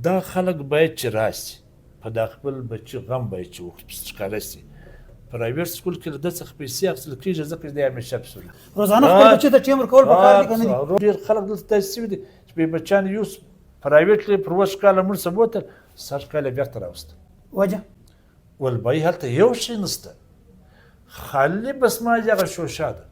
دا خلک باید چې راشي په دا خپل بچي غم باید چې ښکاره شي. پرایویټ سکول کې له ده څخه پیسې اخیستل کېږي ځکه چې دی همیشه پسې روزانه خپل بچي ته ټیم ورکول پکار دي که نه دي؟ ډېر خلک دلته داسې شوي دي چې بې بچیان یوس پرایویټ کې پر 20 کاله مړ څه بوتل 60 کاله بېرته راوسته. وجه ول بای هلته یو شی نشته، خالي بس ما هغه شوشه ده،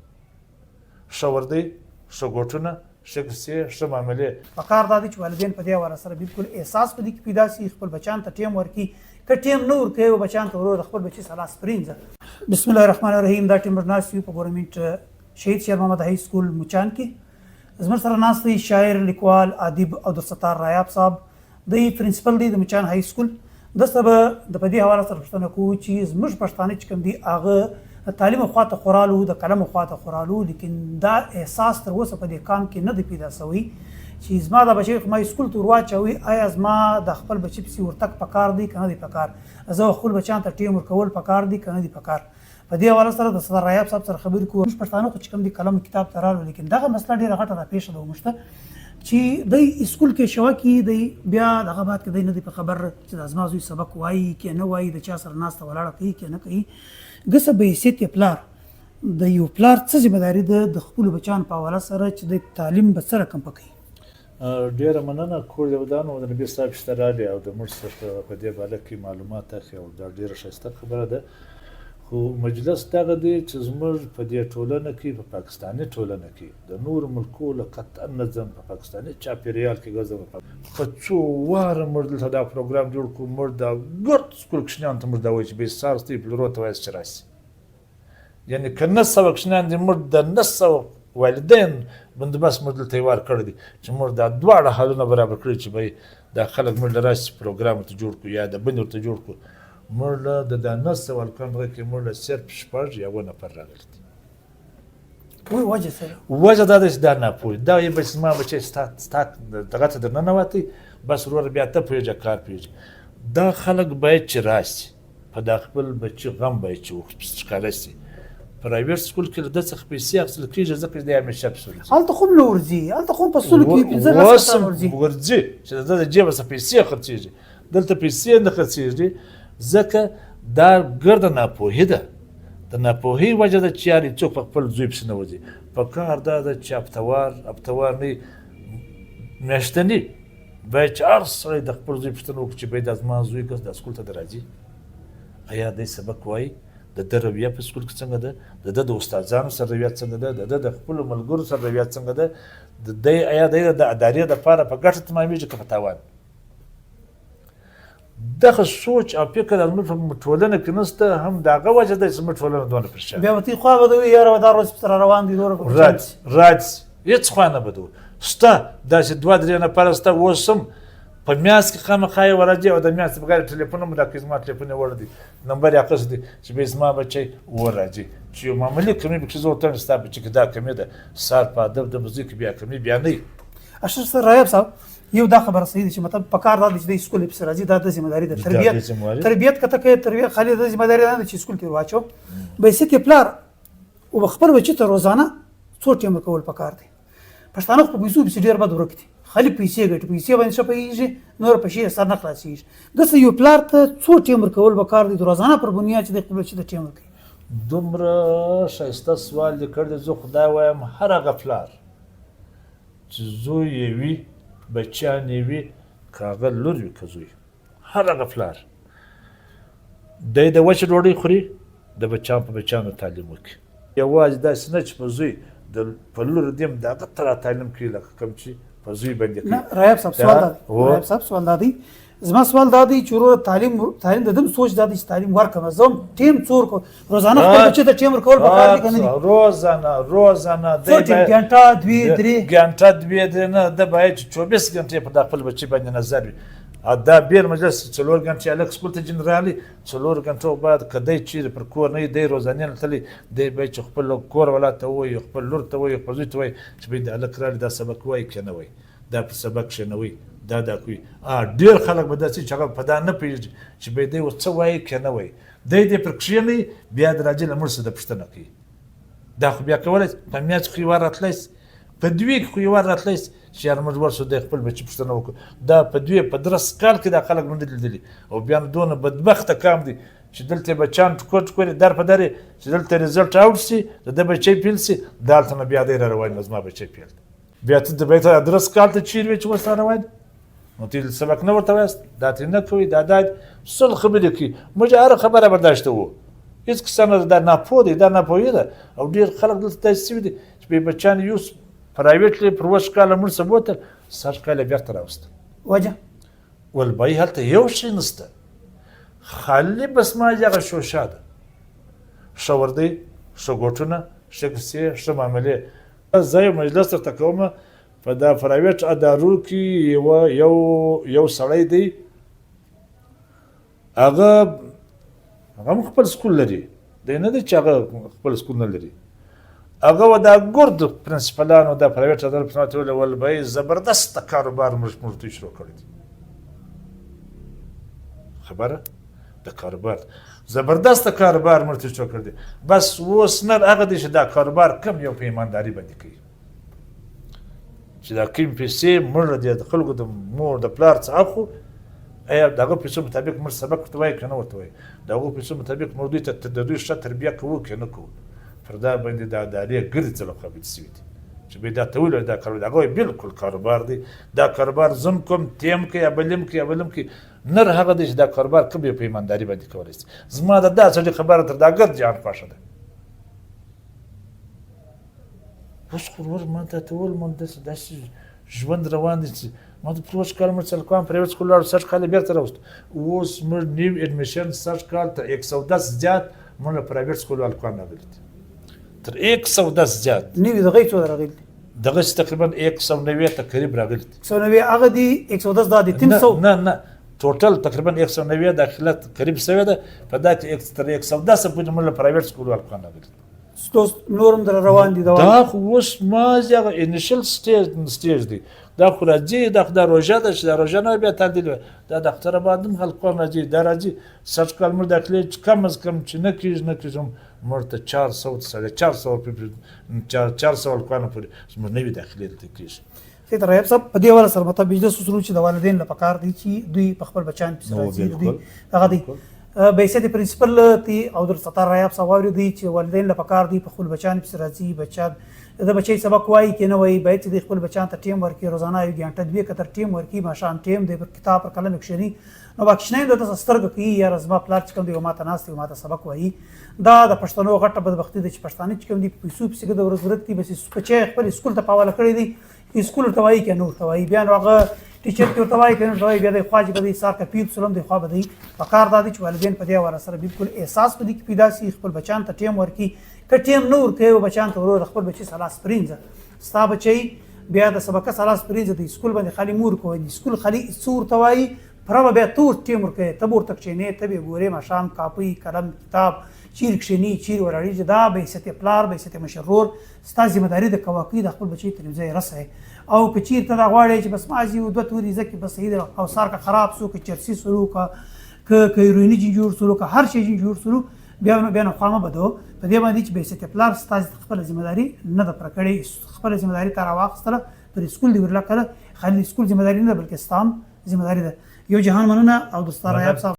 ښه وردی، ښه ګوټونه، ښه کیسې، ښه معاملې. پکار دا دی چې والدین په دې حواله سره بالکل احساس په دې کې پیدا شي، خپل بچیان ته ټیم ورکړي. که ټیم نه ورکوي او بچیان ته ورور د خپل بچي سره لاس پرېنځه. بسم الله الرحمن الرحیم. دا ټیم ناست یو په ګورنمنټ شهید شیر محمد هائی سکول مچان کې. زموږ سره ناست دی شاعر، لیکوال، ادیب عبدالستار رایاب صاحب، دی پرنسپل دی د مچان هائی سکول. دسته به د په دې حواله سره پوښتنه کوو چې زموږ پښتانه چې کوم دي هغه تعلیم خواته خورالو، د قلم خواته خورالو، لیکن دا احساس تر اوسه په دې کام کې نه دی پیدا شوی چې زما د بچی ما سکول ته ورواچوي، آیا زما د خپل بچي پسې ورتګ پکار دی که نه دی پکار، زه خپل بچیانو ته ټیم ورکول پکار دی که نه دی پکار. په دې حواله سره د صدر رایاب صاحب سره خبرې کوو. موږ پښتانه خو چې کوم دي قلم کتاب ته رالو، لیکن دغه مسله ډېره غټه راپېښه ده موږ ته چې دی سکول کې شوکي دی بیا دغه بعد کې دی نه دی په خبر چې د زما زوی سبق وایي که نه وایي، د چا سره ناسته ولاړه کوي که نه کوي. ګسه به حیثیت پلار د یو پلار څه ذمهداري ده د خپلو بچیانو په حواله سره چې د تعلیم به څه رقم پکوي؟ ډېره مننه. کور یودان او د نبي صاحب شته راغلي او د موږ څخه په دې باره کې معلومات اخلي او دا ډېره ښایسته خبره ده. خو مجلس دغه دی چې زموږ په دې ټولنه کې په پاکستاني ټولنه کې د نورو ملکو له قطعا نظم په پاکستاني چاپېریال کې ګرځم په څو واره موږ دلته دا پروګرام جوړ کړو. موږ دا ګرد سکول کوچنیانو ته موږ دا وایو چې بې سار ستوي پلرو ته وایاست چې راشي، یعنې که 900 کوچنیان دي موږ د 900 والدین بندوبست موږ دلته یې وار کړی دی چې موږ دا دواړه حالونه برابر کړي چې به دا خلک موږ له راشي پروګرام ورته جوړ کړو یا د بندې ورته جوړ کړو. موږ له د 900 والکان هغه کې موږ له صرف 6 یا 7 نفر راغلي دي. وجه سره وجه دا ده چې دا ناپوهي دا یې به زما بچی ستا دغه ته در ننوتی بس وروره بیا ته پوهېږه کار پوهېږي. دا خلک باید چې راشي په دا خپل بچي غم باید چې ښکاره شي. پرایویټ سکول کې له ده څخه پیسې اخیستل کېږي ځکه چې دی همیشه پسې ورځي. هلته خو هم نه ورځي، هلته خو هم په سلو کې 15 ورځي چې د ده د جیبه څخه پیسې خرڅېږي. دلته پیسې نه خرڅېږي ځکه دا ګرده ناپوهي ده. د ناپوهۍ وجه ده چې یارې څوک په خپل زوی پسې نه ورځي. په کار دا ده چې هفتوار نه میاشتني باید چې هر سړی د خپل زوی پوښتنه وکړي چې باید دا زما زوی ګس دا سکول ته د راځي، ایا دی سبق وایي، د ده رویه په سکول کې څنګه ده، د ده د استادانو سره رویه څنګه ده، د ده د خپلو ملګرو سره رویه څنګه ده، د دی ایا دی د ادارې دپاره په ګټه تمامېږي که په تاوان. دغه سوچ او فکر زموږ په ټولنه کې نشته. هم د هغه وجه ده چې زموږ ټولنه دونه پرشان بیا به تی خوا به دوی یاره دا روز سره روان دي دوره راځي هېڅ خوا نه به دو شته داسې 2-3 نفره شته. اوس هم په میاشت کې خامخا یې ورځي او د میاشتې بغیر ټلیفون هم دا که زما ټلیفون یې وړ دی نمبر یې اخیستی دی چې بیا زما بچی ورځي چې یو معمولي کمي پکې زه ورته وایم چې ستا بچي کې دا کمي ده سهار په ادب د مزي کې بیا کمي بیا نه وي. اشرف سر رایاب صاحب یو دا خبره صحیح ده چې مطلب پکار دا دی چې د سکول پسې راځي، دا د ذمهداري ده. تربیت کته کوي تربیت خالي د ذمهداري نه ده چې سکول کې واچو. به حیثیت پلار او خپل بچي ته روزانه څو ټیم ورکول پکار دی. پښتانه په پیسو پسې ډېر بد ورک دي، خالي پیسې ګټي، پیسې باندې ښه پوهېږي، نور په شي سر نه خلاصېږي. داسې یو پلار ته څو ټیم ورکول پکار دی د روزانه پر بنیاد چې د خپل بچي ته ټیم ورکوي؟ دومره ښایسته سوال دې کړی دی. زه خدای وایم هر هغه پلار چې زوی یې وي بچیان یې وي که هغه لور وي که زوی، هر هغه پلار دی د وچې ډوډۍ خوري د بچیانو تعلیم وکړي. یوازې داسې نه چې په زوی په لور دیم د هغه ته را تعلیم کوي لکه کوم چې په زوی باندې کوي. رایاب صاحب سوال دا دی زما سوال دا دی چې وروره تعلیم د دم سوچ دا دی چې تعلیم ورکړم زه هم ټیم څور کو روزانه خپل بچي ته ټیم ورکول پکار دي که نه دي؟ روزانه څو ټیم ګنټه 2-3 ګنټه 2-3 نه ده باید چې 24 ګنټې په خپل بچي باندې نظر وي. دا بیر مجلس 4 ګنټې هلک سکول ته جنرالي 4 ګنټو بعد که دی چیرې پر کور نه وي دی روزانې نه تللی دی باید چې خپل کور والا ته ووایي خپل لور ته ووایي خپل زوی ته ووایي چې باید د هلک راغلی دا سبق وایي که نه وایي، دا په سبق کښېنوئ دا کوي. ډېر خلک به داسې چې هغه په دا نه پوهېږي چې باید دی اوس څه وایي که نه وایي. دی دې پر کښېنوي بیا د راځي له مړ څه د پوښتنه کوي. دا خو بیا کولی په میاشت کې یې وار راتلی په دوی کې خو یو وار راتلی چې یار موږ ورسو د خپل بچي پوښتنه وکړو دا په دوی په 10 کال کې دا خلک نه دي لیدلي او بیا دونه بدبخته کام دي چې دلته بچیان ټکور ټکور در په درې چې دلته رزلټ آوټ شي د بچی پیل شي دالته نه بیا دی را روان زما بچی پیل بیا ته د بیت 10 کال ته چیر وی چې ورسره روان نو تی سبق نه ورته وست دا تی نه کوي دا د سل خبرې کوي موږ هر خبره برداشته وو هیڅ کسانه دا نه پوهې دا نه پوهې ده او ډېر خلک دلته داسې دي چې به بچیان یو پرایویټلی پر 20 کاله مړ څه بوتل 60 کاله بیرته راوسته وجه والبای هلته یو شی نشته خالی بس ما هغه شوشه ده ښه وردی ښه ګوټونه ښه کیسې ښه معاملې زه یو مجلس درته کوم په دا پرایویټ ادارو کې یو سړی دی هغه هم خپل سکول لري دی نه دی چې هغه خپل سکول نه لري هغه و دا ګرد پرنسپلانو دا پرایویټ ادارو پرنسپلانو ته ویل والبای زبردسته کاروبار موږ ته شروع کړی دی خبره د کاروبار زبردسته کاروبار موږ ته شروع کړی دی بس اوس نه هغه دی چې دا کاروبار کم یو په ایمانداري باندې کوي چې دا کوم پیسې موږ د خلکو د مور د پلار څخه اخو ایا دغه پیسو مطابق موږ سبق ورته وایو که نه ورته وایو د هغو پیسو مطابق موږ دوی ته د دوی ښه تربیه کوو که نه کوو پر دا باندې دا ادارې ګرځېدلو قابل شوي دي چې به دا ته ویل دا کاروبار هغه بالکل کاروبار دی دا کاروبار زم کوم تیم کوي یا بلم کوي یا بلم کوي نر هغه دی چې دا کاروبار کوم په ایمانداري باندې کولی شي زما د دا سړي خبره تر دا ګرد جهان خوښه ده اوس خو ور ما ته ویل ما داسې ژوند روان دی چې ما د 20 کال مړ څل کوم پرایویټ سکول لاړ 60 کال بیرته راوست اوس مړ نیو اډمیشن 60 کال تر 110 زیات مړ پرایویټ سکول ول کوم راغلی تر 110 زیات نیو دغه څو راغلی دغه تقریبا 190 تقریبا راغلی 190 هغه دی 110 دا دی 300 نه ټوټل تقریبا 190 داخله قریب شوی ده په دا کې تر 110 پورې مړ پرایویټ سکول ول کوم راغلی نورم در روان دي دا خو اوس ما هغه انیشل سټیج دی دا خو راځي دا روژه ده چې دا روژه نه بیا تعدیل دا دفتر بعد هم حلقه راځي دا راځي 60 کال مړ داخلي کم از کم چې نه کېږي مړ ته 400 کانو پورې زموږ نوي داخلي دلته کېږي سید رایب صاحب په دې ولا سره مطلب بجلی اصول چې د والدین لپاره کار دي چې دوی په خپل بچان پسې راځي دوی هغه دي بیسه د پرنسپل تی او در ستار رایاب صاحب دی چې والدین لپاره کار دي په خپل بچان پسې راځي بچا د بچي سبق وایي کې نه وایي باید چې د خپل بچان ته ټیم ورکړي روزانه یو غنټه دوه کتر ټیم ورکړي ماشام ټیم د کتاب پر قلم کښنی نو بخښنه د سترګ کې یا رزما پلار چې کوم دی ماته ناس دی ماته سبق وایي دا د پښتنو غټه بدبختی د پښتانه چې کوم دی پیسو پسې د ضرورت دی بس بچي خپل سکول ته پاواله کړی دی سکول ته وایي کې نور ته وایي بیا هغه ټیچر ته وایي کنه دوی بیا د خواجه په دې سار کا پیر سلام د خوا بده پکار دادی چې والدین په دې حواله سره بالکل احساس په دې کې پیدا سي خپل بچان ته ټیم ورکي ک ټیم نور کوي بچان ته ورو خپل بچي سلاس پرینځه ستا بچي بیا د سبق سلاس پرینځه د سکول باندې خالي مور کوي د سکول خالي سور توای پرما بیا تور ټیم ورکي تبور تک چینه تبه ګوره ما شام کاپي قلم کتاب چیر کښنی چیر ورړي دا به ست پلار به ست مشرور ستا ذمہ داری د کواقی د خپل بچي ته ځای رسه او کچیر ته دا غواړي چې بس مازی او دوه توري ځکه بس صحیح او سار کا خراب سو که چرسی سلوک ک کیرونی جوړ سلوک هر شي جوړ سلوک بیا خامه بده په دې باندې چې به ست پلار ستا خپل ذمہ داری نه د پرکړې خپل ذمہ داری تر واخستله پر سکول دی ورلا کړه خالي سکول ذمہ داری نه بلکې ستام ذمہ داری ده یو جهان مننه او دستار رایاب صاحب